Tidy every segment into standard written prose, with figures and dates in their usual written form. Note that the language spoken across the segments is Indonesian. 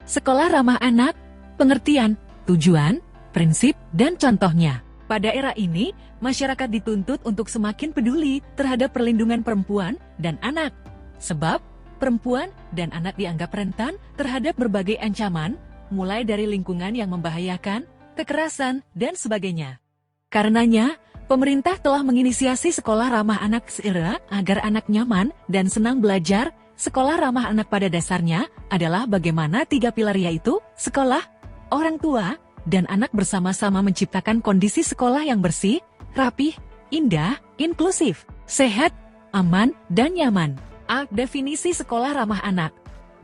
Sekolah ramah anak, pengertian, tujuan, prinsip, dan contohnya. Pada era ini, masyarakat dituntut untuk semakin peduli terhadap perlindungan perempuan dan anak. Sebab, perempuan dan anak dianggap rentan terhadap berbagai ancaman, mulai dari lingkungan yang membahayakan, kekerasan, dan sebagainya. Karenanya, pemerintah telah menginisiasi sekolah ramah anak seera agar anak nyaman dan senang belajar. Sekolah ramah anak pada dasarnya adalah bagaimana 3 pilar yaitu sekolah, orang tua, dan anak bersama-sama menciptakan kondisi sekolah yang bersih, rapih, indah, inklusif, sehat, aman, dan nyaman. Definisi sekolah ramah anak.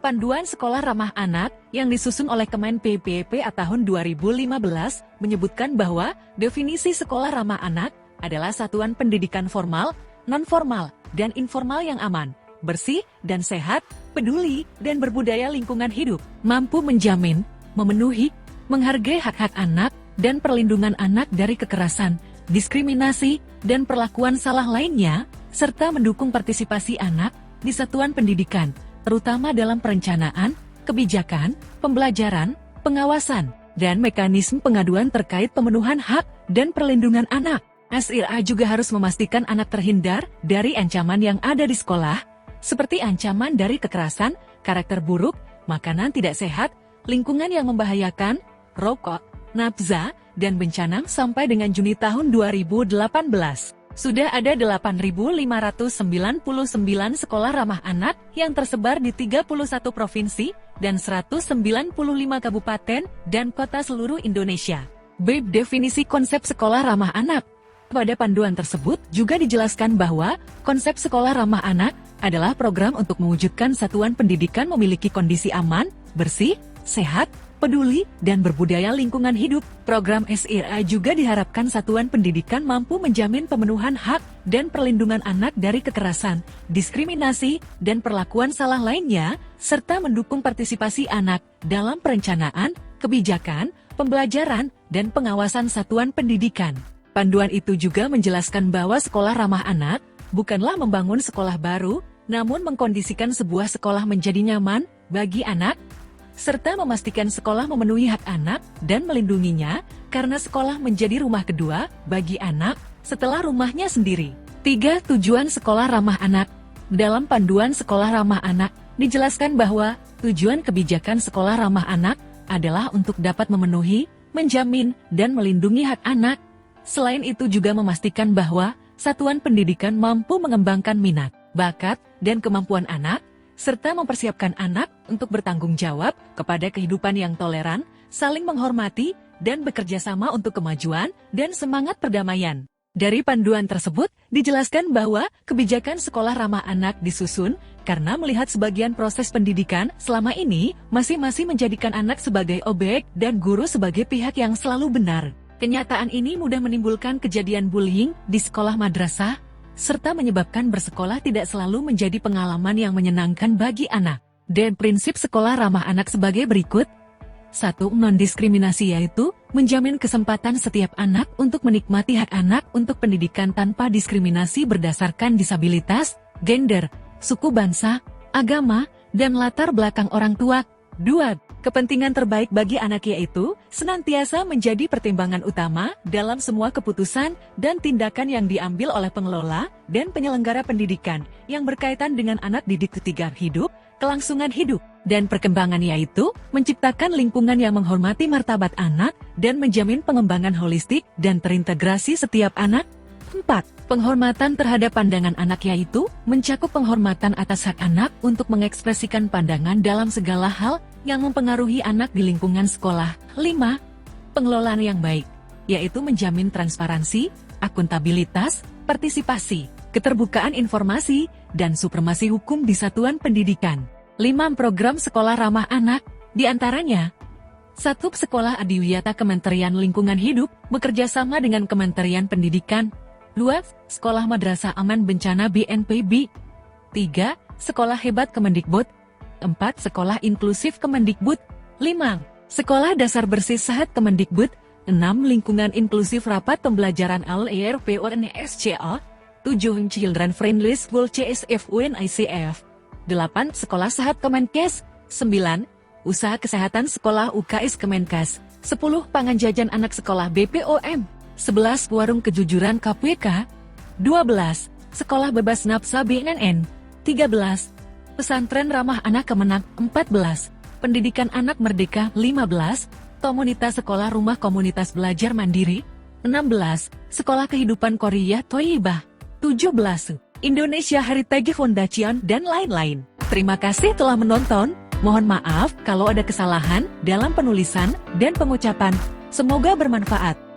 Panduan Sekolah Ramah Anak yang disusun oleh Kemen PPP tahun 2015 menyebutkan bahwa definisi sekolah ramah anak adalah satuan pendidikan formal, non-formal, dan informal yang aman, bersih dan sehat, peduli dan berbudaya lingkungan hidup, mampu menjamin, memenuhi, menghargai hak-hak anak dan perlindungan anak dari kekerasan, diskriminasi, dan perlakuan salah lainnya, serta mendukung partisipasi anak di satuan pendidikan, terutama dalam perencanaan, kebijakan, pembelajaran, pengawasan, dan mekanisme pengaduan terkait pemenuhan hak dan perlindungan anak. SIRA juga harus memastikan anak terhindar dari ancaman yang ada di sekolah, seperti ancaman dari kekerasan, karakter buruk, makanan tidak sehat, lingkungan yang membahayakan, rokok, nafsa, dan bencana. Sampai dengan Juni tahun 2018, sudah ada 8.599 sekolah ramah anak yang tersebar di 31 provinsi dan 195 kabupaten dan kota seluruh Indonesia. Definisi konsep sekolah ramah anak. Pada panduan tersebut juga dijelaskan bahwa konsep sekolah ramah anak adalah program untuk mewujudkan satuan pendidikan memiliki kondisi aman, bersih, sehat, peduli, dan berbudaya lingkungan hidup. Program SIRA juga diharapkan satuan pendidikan mampu menjamin pemenuhan hak dan perlindungan anak dari kekerasan, diskriminasi, dan perlakuan salah lainnya, serta mendukung partisipasi anak dalam perencanaan, kebijakan, pembelajaran, dan pengawasan satuan pendidikan. Panduan itu juga menjelaskan bahwa sekolah ramah anak bukanlah membangun sekolah baru, namun mengkondisikan sebuah sekolah menjadi nyaman bagi anak, serta memastikan sekolah memenuhi hak anak dan melindunginya, karena sekolah menjadi rumah kedua bagi anak setelah rumahnya sendiri. 3. Tujuan sekolah ramah anak. Dalam panduan sekolah ramah anak, dijelaskan bahwa tujuan kebijakan sekolah ramah anak adalah untuk dapat memenuhi, menjamin, dan melindungi hak anak. Selain itu juga memastikan bahwa satuan pendidikan mampu mengembangkan minat, bakat, dan kemampuan anak, serta mempersiapkan anak untuk bertanggung jawab kepada kehidupan yang toleran, saling menghormati, dan bekerja sama untuk kemajuan dan semangat perdamaian. Dari panduan tersebut, dijelaskan bahwa kebijakan sekolah ramah anak disusun karena melihat sebagian proses pendidikan selama ini masing-masing menjadikan anak sebagai objek dan guru sebagai pihak yang selalu benar. Kenyataan ini mudah menimbulkan kejadian bullying di sekolah madrasah, serta menyebabkan bersekolah tidak selalu menjadi pengalaman yang menyenangkan bagi anak. Dan prinsip sekolah ramah anak sebagai berikut. 1. Non-diskriminasi, yaitu menjamin kesempatan setiap anak untuk menikmati hak anak untuk pendidikan tanpa diskriminasi berdasarkan disabilitas, gender, suku bangsa, agama, dan latar belakang orang tua. 2. Kepentingan terbaik bagi anak yaitu senantiasa menjadi pertimbangan utama dalam semua keputusan dan tindakan yang diambil oleh pengelola dan penyelenggara pendidikan yang berkaitan dengan anak didik. 3. Hidup, kelangsungan hidup, dan perkembangan yaitu menciptakan lingkungan yang menghormati martabat anak dan menjamin pengembangan holistik dan terintegrasi setiap anak. 4. Penghormatan terhadap pandangan anak yaitu mencakup penghormatan atas hak anak untuk mengekspresikan pandangan dalam segala hal yang mempengaruhi anak di lingkungan sekolah. 5. Pengelolaan yang baik, yaitu menjamin transparansi, akuntabilitas, partisipasi, keterbukaan informasi, dan supremasi hukum di satuan pendidikan. 5. Program sekolah ramah anak, diantaranya 1. Sekolah Adiwiyata Kementerian Lingkungan Hidup bekerja sama dengan Kementerian Pendidikan. 2. Sekolah Madrasah Aman Bencana BNPB. 3. Sekolah Hebat Kemendikbud. 4. Sekolah Inklusif Kemendikbud. 5. Sekolah Dasar Bersih Sehat Kemendikbud. 6. Lingkungan Inklusif Rapat Pembelajaran LERPONSCA. 7. Children Friendly School CSF UNICEF. 8. Sekolah Sehat Kemenkes. 9. Usaha Kesehatan Sekolah UKS Kemenkes, 10 Pangan Jajan Anak Sekolah BPOM, 11 Warung Kejujuran KPK, 12 Sekolah Bebas Nafsa BNN, 13 Pesantren Ramah Anak Kemenak, 14 Pendidikan Anak Merdeka, 15 Komunitas Sekolah Rumah Komunitas Belajar Mandiri, 16 Sekolah Kehidupan Koriyah Thoyibah, 17 Indonesia Heritage Foundation, dan lain-lain. Terima kasih telah menonton. Mohon maaf kalau ada kesalahan dalam penulisan dan pengucapan. Semoga bermanfaat.